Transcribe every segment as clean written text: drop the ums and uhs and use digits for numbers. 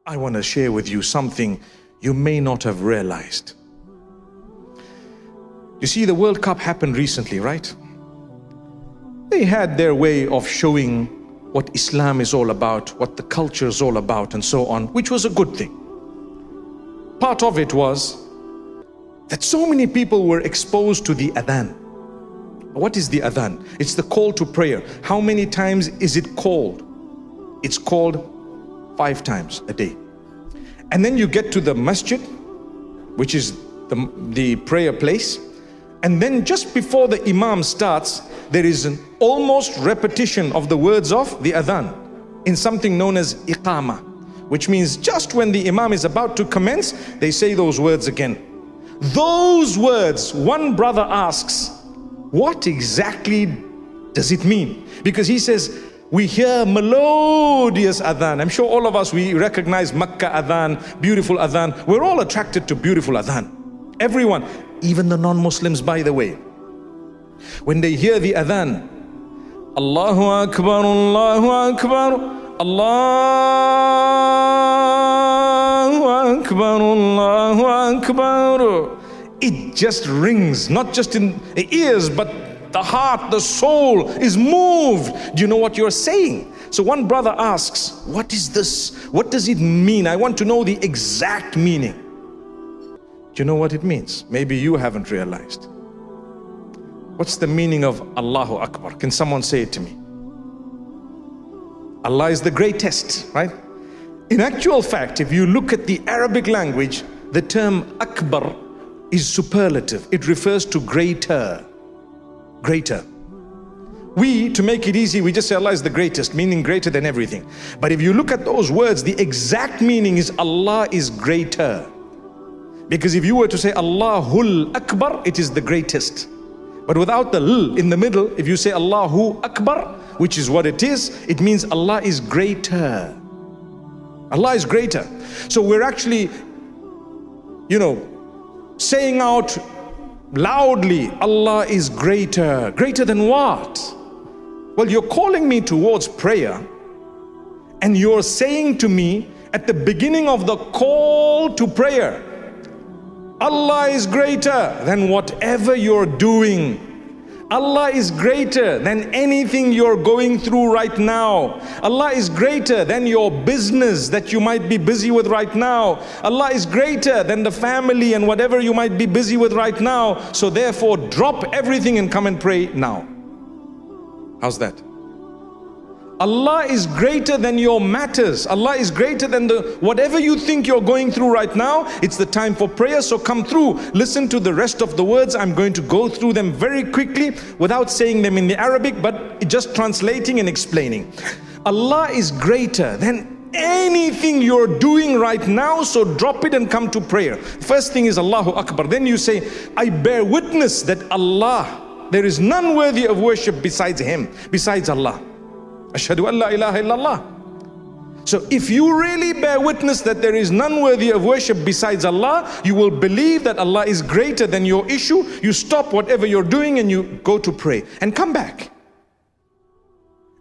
I want to share with you something you may not have realized. You see, the World Cup happened recently, right? They had their way of showing what Islam is all about, what the culture is all about, and so on, which was a good thing. Part of it was that so many people were exposed to the adhan. What is the adhan? It's the call to prayer. How many times is it called? It's called 5 times a day. And then you get to the masjid, which is the prayer place, and then just before the imam starts, there is an almost repetition of the words of the adhan in something known as iqama, which means just when the imam is about to commence, they say those words again. Those words, one brother asks, what exactly does it mean? Because he says, we hear melodious adhan. I'm sure all of us, we recognize Makkah adhan, beautiful adhan. We're all attracted to beautiful adhan. Everyone, even the non-Muslims, by the way. When they hear the adhan, Allahu Akbar, Allahu Akbar, Allahu Akbar, Allahu Akbar. It just rings, not just in the ears, but the heart, the soul is moved. Do you know what you're saying? So one brother asks, what is this? What does it mean? I want to know the exact meaning. Do you know what it means? Maybe you haven't realized. What's the meaning of Allahu Akbar? Can someone say it to me? Allah is the greatest, right? In actual fact, if you look at the Arabic language, the term Akbar is superlative. It refers to greater. Greater. We, to make it easy, we just say Allah is the greatest, meaning greater than everything. But if you look at those words, the exact meaning is Allah is greater. Because if you were to say Allahul Akbar, it is the greatest. But without the l in the middle, if you say Allahu Akbar, which is what it is, it means Allah is greater. Allah is greater. So we're actually, saying out loudly, Allah is greater. Greater than what? Well, you're calling me towards prayer, and you're saying to me at the beginning of the call to prayer, Allah is greater than whatever you're doing. Allah is greater than anything you're going through right now. Allah is greater than your business that you might be busy with right now. Allah is greater than the family and whatever you might be busy with right now. So therefore, drop everything and come and pray now. How's that? Allah is greater than your matters. Allah is greater than whatever you think you're going through right now. It's the time for prayer, so come through. Listen to the rest of the words. I'm going to go through them very quickly without saying them in the Arabic, but just translating and explaining. Allah is greater than anything you're doing right now, so drop it and come to prayer. First thing is Allahu Akbar. Then you say, I bear witness that Allah, there is none worthy of worship besides Him, besides Allah. Ashhadu an la ilaha illallah. So if you really bear witness that there is none worthy of worship besides Allah, you will believe that Allah is greater than your issue. You stop whatever you're doing and you go to pray and come back.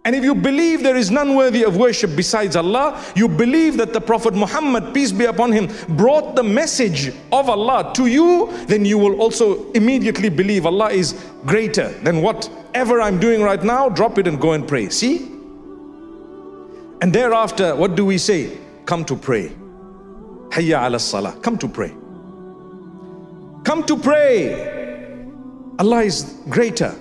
And if you believe there is none worthy of worship besides Allah, you believe that the Prophet Muhammad, peace be upon him, brought the message of Allah to you, then you will also immediately believe Allah is greater than whatever I'm doing right now. Drop it and go and pray. See? And thereafter, what do we say? Come to pray. Hayya ala salah. Come to pray. Come to pray. Allah is greater.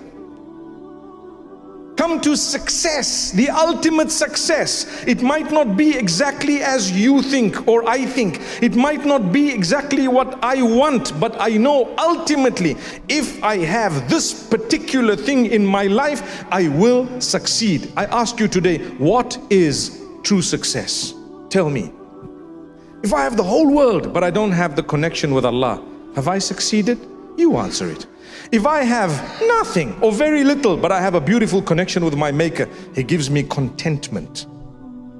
Come to success, the ultimate success. It might not be exactly as you think or I think. It might not be exactly what I want, but I know ultimately if I have this particular thing in my life, I will succeed. I ask you today, what is true success? Tell me. If I have the whole world, but I don't have the connection with Allah, have I succeeded? You answer it. If I have nothing or very little, but I have a beautiful connection with my Maker, He gives me contentment.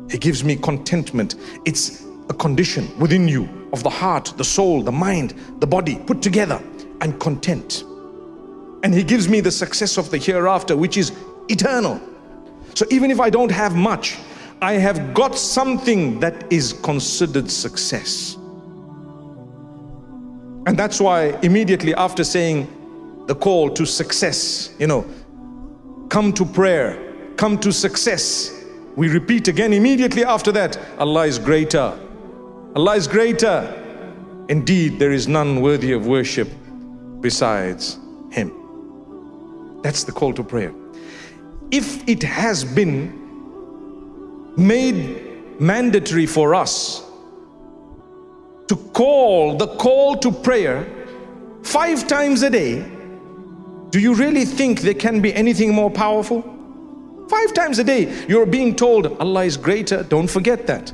He gives me contentment. It's a condition within you of the heart, the soul, the mind, the body put together. I'm content. And He gives me the success of the hereafter, which is eternal. So even if I don't have much, I have got something that is considered success. And that's why immediately after saying the call to success, come to prayer, come to success, we repeat again immediately after that, Allah is greater. Allah is greater. Indeed, there is none worthy of worship besides Him. That's the call to prayer. If it has been made mandatory for us to call the call to prayer 5 times a day, do you really think there can be anything more powerful? 5 times a day, you're being told Allah is greater. Don't forget that.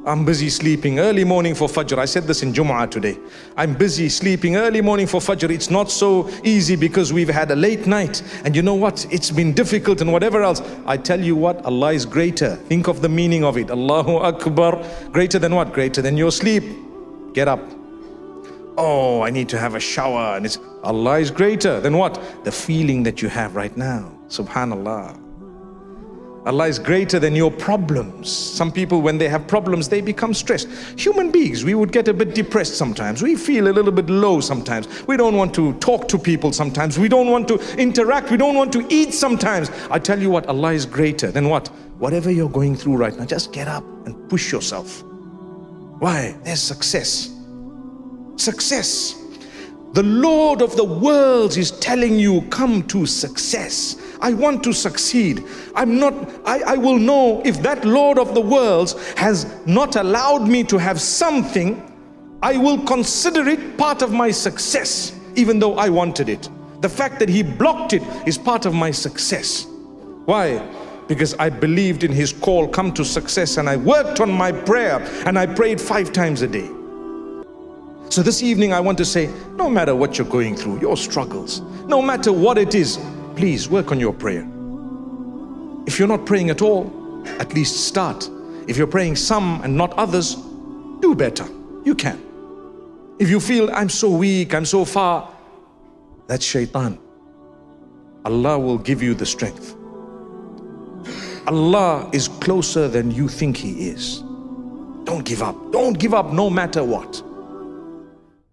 I'm busy sleeping early morning for Fajr. I said this in Jumu'ah today. I'm busy sleeping early morning for Fajr. It's not so easy because we've had a late night. And you know what? It's been difficult and whatever else. I tell you what, Allah is greater. Think of the meaning of it. Allahu Akbar. Greater than what? Greater than your sleep. Get up. Oh, I need to have a shower. And Allah is greater than what? The feeling that you have right now. Subhanallah. Allah is greater than your problems. Some people, when they have problems, they become stressed. Human beings, we would get a bit depressed sometimes. We feel a little bit low sometimes. We don't want to talk to people sometimes. We don't want to interact. We don't want to eat sometimes. I tell you what, Allah is greater than what? Whatever you're going through right now, just get up and push yourself. Why? There's success. Success. The Lord of the worlds is telling you, come to success. I want to succeed. I will know if that Lord of the worlds has not allowed me to have something, I will consider it part of my success, even though I wanted it. The fact that He blocked it is part of my success. Why? Because I believed in His call, come to success, and I worked on my prayer, and I prayed 5 times a day. So this evening I want to say, no matter what you're going through, your struggles, no matter what it is, please work on your prayer. If you're not praying at all, at least start. If you're praying some and not others, do better. You can. If you feel, I'm so weak, I'm so far, that's shaitan. Allah will give you the strength. Allah is closer than you think He is. Don't give up. Don't give up no matter what.